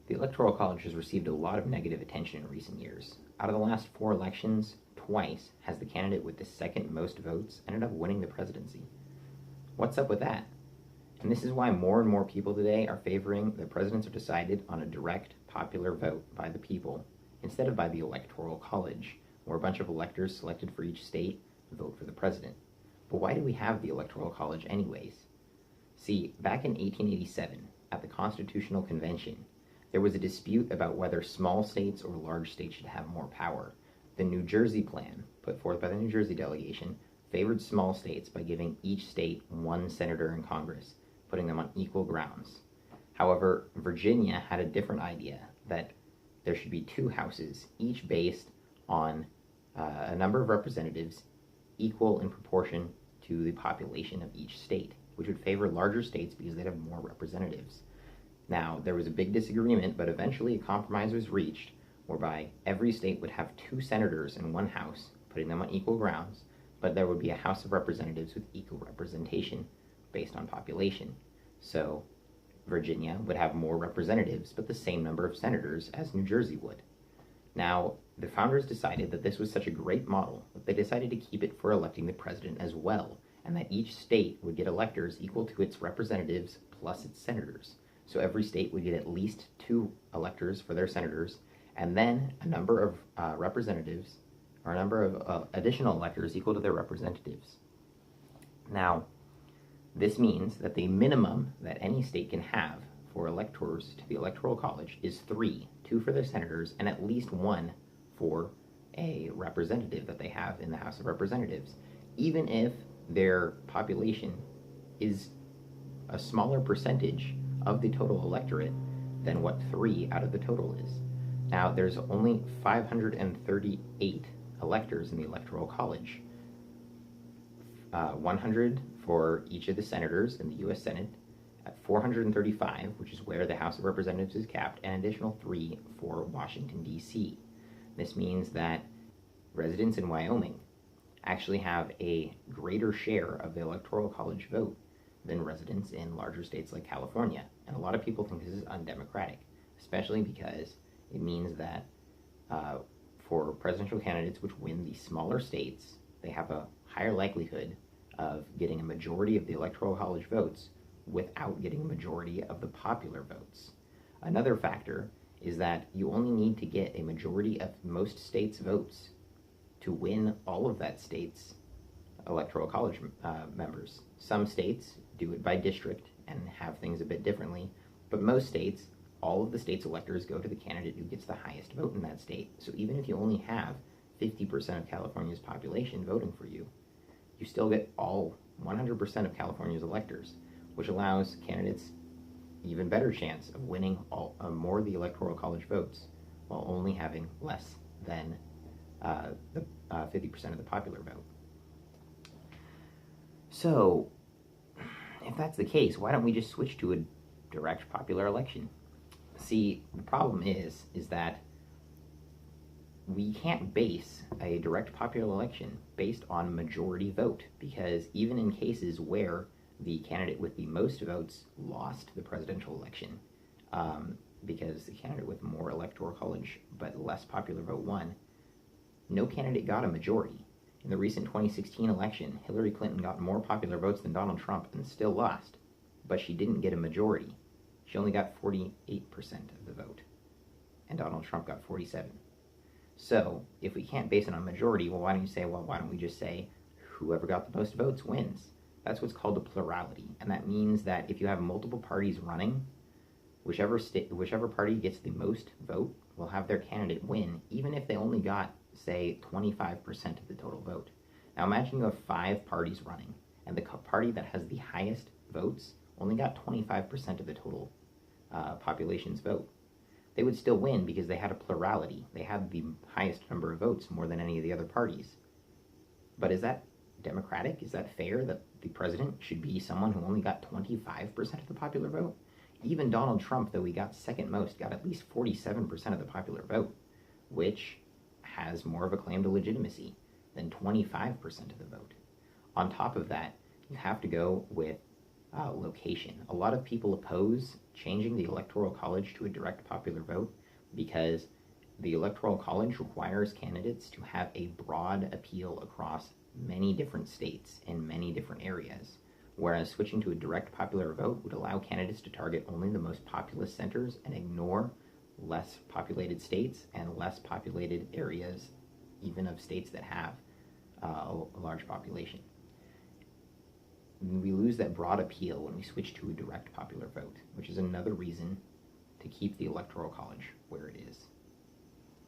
The Electoral College has received a lot of negative attention in recent years. Out of the last 4 elections, twice has the candidate with the second most votes ended up winning the presidency. What's up with that? And this is why more and more people today are favoring that presidents are decided on a direct popular vote by the people instead of by the Electoral College, where a bunch of electors selected for each state vote for the president. But why do we have the Electoral College anyways? See, back in 1887, at the Constitutional Convention, there was a dispute about whether small states or large states should have more power. The New Jersey plan, put forth by the New Jersey delegation, favored small states by giving each state 1 senator in Congress, putting them on equal grounds. However, Virginia had a different idea, that there should be 2 houses, each based on a number of representatives equal in proportion to the population of each state, which would favor larger states because they'd have more representatives. Now, there was a big disagreement, but eventually a compromise was reached whereby every state would have 2 senators in 1 house, putting them on equal grounds, but there would be a House of Representatives with equal representation based on population. So Virginia would have more representatives, but the same number of senators as New Jersey would. Now, the founders decided that this was such a great model that they decided to keep it for electing the president as well, and that each state would get electors equal to its representatives plus its senators. So every state would get at least 2 electors for their senators, and then a number of representatives, or a number of additional electors equal to their representatives. Now, this means that the minimum that any state can have for electors to the Electoral College is 3, 2 for their senators, and at least 1 for a representative that they have in the House of Representatives, even if their population is a smaller percentage of the total electorate than what 3 out of the total is. Now, there's only 538 electors in the Electoral College, 100 for each of the senators in the U.S. Senate, at 435, which is where the House of Representatives is capped, and an additional 3 for Washington, D.C. This means that residents in Wyoming actually have a greater share of the Electoral College vote than residents in larger states like California. And a lot of people think this is undemocratic, especially because it means that for presidential candidates which win the smaller states, they have a higher likelihood of getting a majority of the Electoral College votes without getting a majority of the popular votes. Another factor is that you only need to get a majority of most states' votes to win all of that state's Electoral College members. Some states do it by district and have things a bit differently, but most states, all of the state's electors go to the candidate who gets the highest vote in that state. So even if you only have 50% of California's population voting for you, you still get all 100% of California's electors, which allows candidates even better chance of winning more of the Electoral College votes while only having less than the 50% of the popular vote. So, if that's the case, why don't we just switch to a direct popular election? See, the problem is that we can't base a direct popular election based on majority vote, because even in cases where the candidate with the most votes lost the presidential election, because the candidate with more Electoral College but less popular vote won, no candidate got a majority. In the recent 2016 election, Hillary Clinton got more popular votes than Donald Trump and still lost, but she didn't get a majority. She only got 48% of the vote, and Donald Trump got 47%. So, if we can't base it on majority, well, why don't we just say whoever got the most votes wins? That's what's called a plurality, and that means that if you have multiple parties running, whichever party gets the most vote will have their candidate win, even if they only got, say, 25% of the total vote. Now imagine you have 5 parties running, and the party that has the highest votes only got 25% of the total population's vote. They would still win because they had a plurality. They had the highest number of votes, more than any of the other parties. But is that democratic? Is that fair that the president should be someone who only got 25% of the popular vote? Even Donald Trump, though he got second most, got at least 47% of the popular vote, which has more of a claim to legitimacy than 25% of the vote. On top of that, you have to go with location. A lot of people oppose changing the Electoral College to a direct popular vote because the Electoral College requires candidates to have a broad appeal across many different states and many different areas, whereas switching to a direct popular vote would allow candidates to target only the most populous centers and ignore less populated states and less populated areas, even of states that have a large population. We lose that broad appeal when we switch to a direct popular vote, which is another reason to keep the Electoral College where it is.